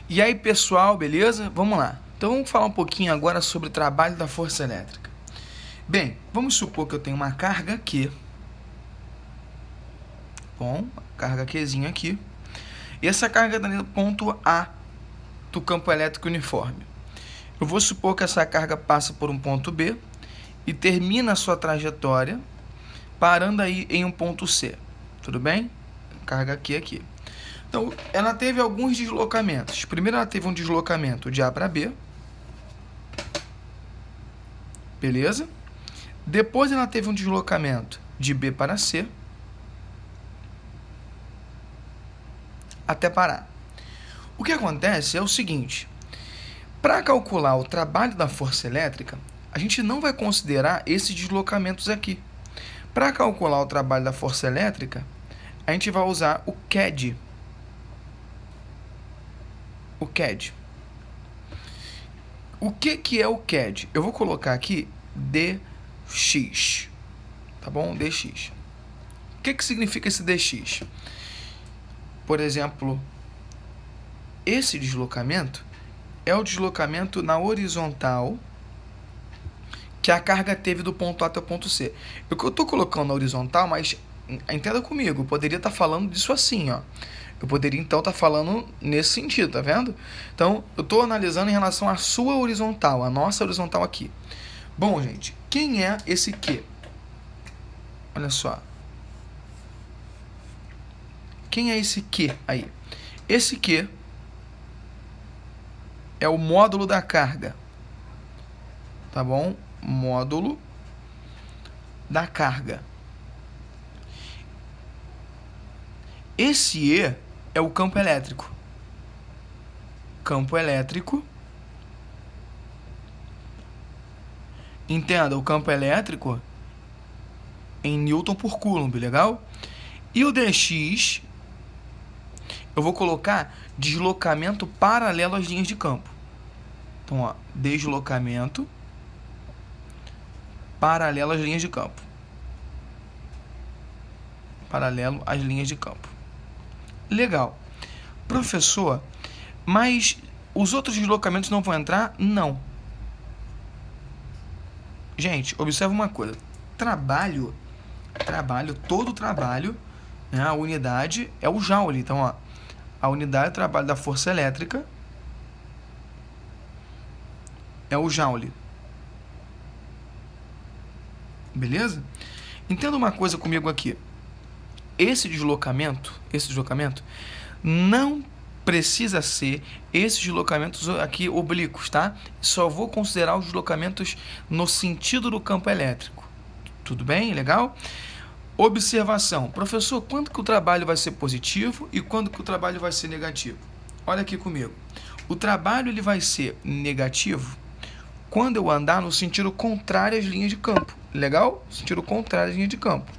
E aí, pessoal, beleza? Vamos lá. Então vamos falar um pouquinho agora sobre o trabalho da força elétrica. Bem, vamos supor que eu tenho uma carga Q. Bom, carga Qzinha aqui. E essa carga está no ponto A do campo elétrico uniforme. Eu vou supor que essa carga passa por um ponto B e termina a sua trajetória parando aí em um ponto C. Tudo bem? Carga Q aqui. Então, ela teve alguns deslocamentos. Primeiro, ela teve um deslocamento de A para B. Beleza? Depois, ela teve um deslocamento de B para C. Até parar. O que acontece é o seguinte. Para calcular o trabalho da força elétrica, a gente não vai considerar esses deslocamentos aqui. Para calcular o trabalho da força elétrica, a gente vai usar o CAD. O CAD. O que é o CAD? Eu vou colocar aqui DX. Tá bom? DX. O que significa esse DX? Por exemplo, esse deslocamento é o deslocamento na horizontal que a carga teve do ponto A até o ponto C. Eu estou colocando na horizontal, mas entenda comigo, eu poderia estar falando disso assim, ó. Eu poderia, então, estar falando nesse sentido, tá vendo? Então, eu estou analisando em relação à sua horizontal, a nossa horizontal aqui. Bom, gente, quem é esse Q? Olha só. Quem é esse Q aí? Esse Q é o módulo da carga. Tá bom? Módulo da carga. Esse E é o campo elétrico. Campo elétrico. Entenda, o campo elétrico em Newton por Coulomb, legal? E o DX, eu vou colocar deslocamento paralelo às linhas de campo. Então, ó, deslocamento paralelo às linhas de campo. Paralelo às linhas de campo. Legal. Professor, mas os outros deslocamentos não vão entrar? Não. Gente, observa uma coisa. Todo trabalho, né, a unidade é o Joule. Então, ó, a unidade de trabalho da força elétrica é o Joule. Beleza? Entenda uma coisa comigo aqui. Esse deslocamento não precisa ser esses deslocamentos aqui oblíquos, tá? Só vou considerar os deslocamentos no sentido do campo elétrico. Tudo bem? Legal? Observação. Professor, quando que o trabalho vai ser positivo e quando que o trabalho vai ser negativo? Olha aqui comigo. O trabalho ele vai ser negativo quando eu andar no sentido contrário às linhas de campo. Legal? Sentido contrário às linhas de campo.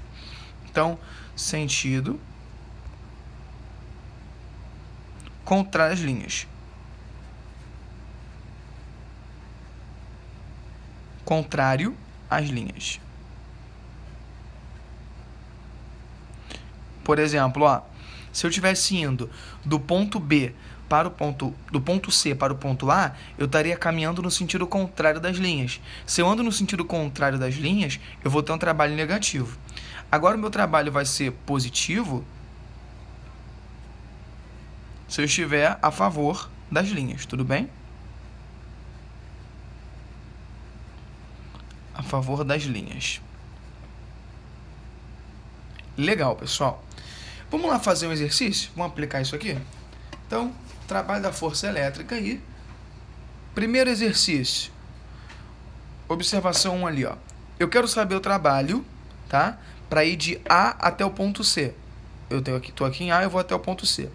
Então, sentido contrário às linhas. Contrário às linhas. Por exemplo, ó, se eu estivesse indo do ponto B para do ponto C para o ponto A, eu estaria caminhando no sentido contrário das linhas. Se eu ando no sentido contrário das linhas, eu vou ter um trabalho negativo. Agora o meu trabalho vai ser positivo se eu estiver a favor das linhas, tudo bem? A favor das linhas. Legal, pessoal. Vamos lá fazer um exercício? Vamos aplicar isso aqui? Então, trabalho da força elétrica aí. Primeiro exercício. Observação 1 ali, ó. Eu quero saber o trabalho, tá? Para ir de A até o ponto C. Eu tô aqui em A, eu vou até o ponto C.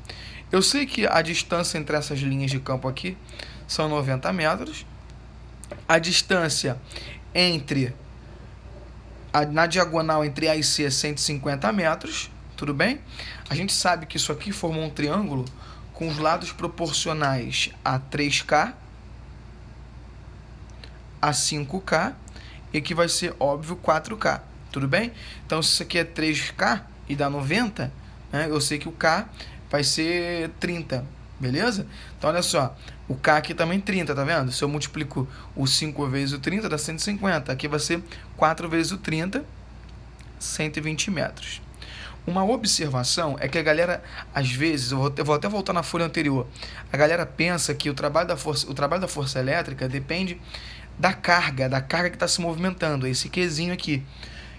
Eu sei que a distância entre essas linhas de campo aqui são 90 metros. A distância na diagonal entre A e C é 150 metros. Tudo bem? A gente sabe que isso aqui formou um triângulo com os lados proporcionais a 3K, a 5K e que vai ser, óbvio, 4K. Tudo bem? Então, se isso aqui é 3K e dá 90, né, eu sei que o K vai ser 30. Beleza? Então, olha só. O K aqui também 30, tá vendo? Se eu multiplico o 5 vezes o 30, dá 150. Aqui vai ser 4 vezes o 30, 120 metros. Uma observação é que a galera, às vezes, eu vou até voltar na folha anterior, a galera pensa que o trabalho da força elétrica depende da carga que está se movimentando, esse Qzinho aqui.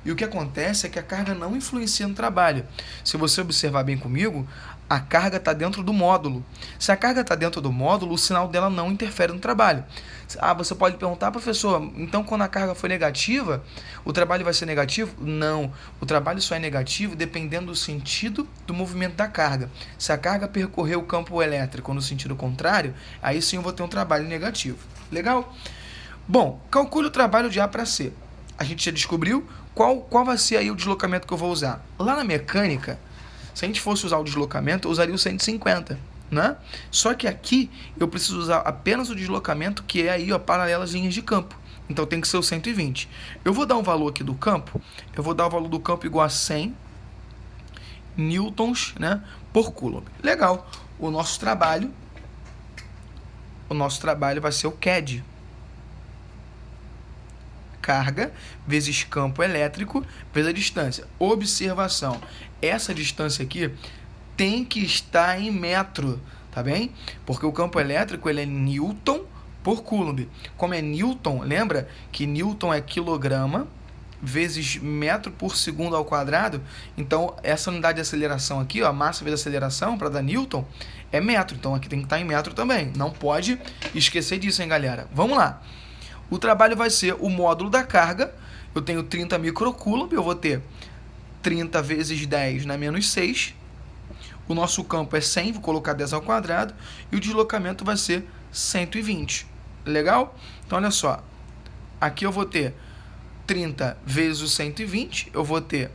E o que acontece é que a carga não influencia no trabalho. Se você observar bem comigo, a carga está dentro do módulo. Se a carga está dentro do módulo, o sinal dela não interfere no trabalho. Você pode perguntar, professor, então quando a carga for negativa, o trabalho vai ser negativo? Não, o trabalho só é negativo dependendo do sentido do movimento da carga. Se a carga percorrer o campo elétrico no sentido contrário, aí sim eu vou ter um trabalho negativo. Legal? Bom, calcule o trabalho de A para C. A gente já descobriu qual vai ser aí o deslocamento que eu vou usar. Lá na mecânica, se a gente fosse usar o deslocamento, eu usaria o 150, né? Só que aqui eu preciso usar apenas o deslocamento que é aí, ó, paralelo às linhas de campo. Então tem que ser o 120. Eu vou dar um valor aqui do campo, eu vou dar o valor do campo igual a 100 newtons, né, por coulomb. Legal. O nosso trabalho vai ser o CAD. Carga vezes campo elétrico vezes a distância. Observação, essa distância aqui tem que estar em metro, tá bem? Porque o campo elétrico ele é newton por coulomb. Como é newton, lembra que newton é quilograma vezes metro por segundo ao quadrado. Então, essa unidade de aceleração aqui, ó, a massa vezes aceleração, para dar newton, é metro. Então, aqui tem que estar em metro também. Não pode esquecer disso, hein, galera? Vamos lá. O trabalho vai ser o módulo da carga. Eu tenho 30 microcoulomb, eu vou ter 30 vezes 10 na menos 6. O nosso campo é 100, vou colocar 10 ao quadrado. E o deslocamento vai ser 120. Legal? Então, olha só. Aqui eu vou ter 30 vezes o 120, eu vou ter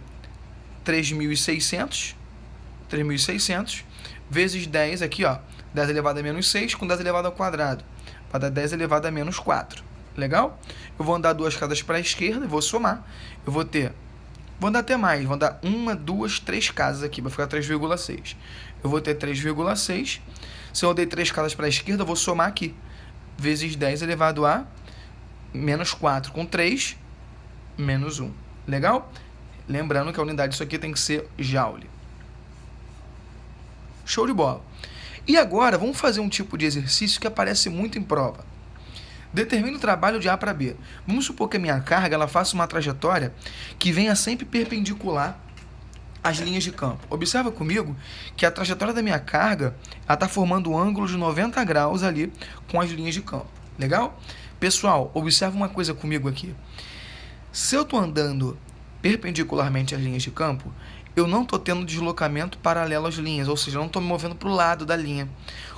3.600 vezes 10 aqui, ó, 10 elevado a menos 6 com 10 elevado ao quadrado. Vai dar 10 elevado a menos 4. Legal? Eu vou andar 2 casas para a esquerda e vou somar. Eu vou andar até mais, vou andar 1, 2, 3 casas aqui, vai ficar 3,6. Eu vou ter 3,6. Se eu andei 3 casas para a esquerda, eu vou somar aqui. Vezes 10 elevado a menos 4 com 3, menos 1. Legal? Lembrando que a unidade disso aqui tem que ser joule. Show de bola. E agora, vamos fazer um tipo de exercício que aparece muito em prova. Determine o trabalho de A para B. Vamos supor que a minha carga ela faça uma trajetória que venha sempre perpendicular às linhas de campo. Observa comigo que a trajetória da minha carga está formando um ângulo de 90 graus ali com as linhas de campo. Legal? Pessoal, observa uma coisa comigo aqui. Se eu estou andando perpendicularmente às linhas de campo, eu não estou tendo deslocamento paralelo às linhas, ou seja, eu não estou me movendo para o lado da linha.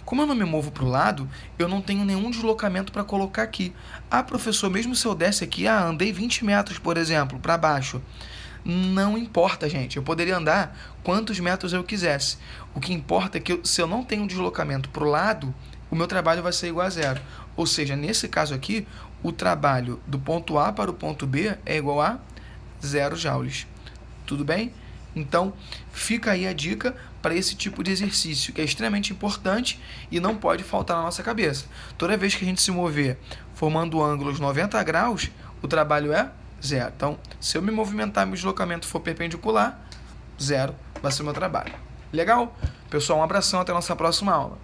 Como eu não me movo para o lado, eu não tenho nenhum deslocamento para colocar aqui. Ah, professor, mesmo se eu desse aqui, andei 20 metros, por exemplo, para baixo. Não importa, gente. Eu poderia andar quantos metros eu quisesse. O que importa é que se eu não tenho deslocamento para o lado, o meu trabalho vai ser igual a zero. Ou seja, nesse caso aqui, o trabalho do ponto A para o ponto B é igual a 0 joules. Tudo bem? Então, fica aí a dica para esse tipo de exercício, que é extremamente importante e não pode faltar na nossa cabeça. Toda vez que a gente se mover formando ângulos 90 graus, o trabalho é zero. Então, se eu me movimentar e meu deslocamento for perpendicular, zero vai ser o meu trabalho. Legal? Pessoal, um abração, até a nossa próxima aula.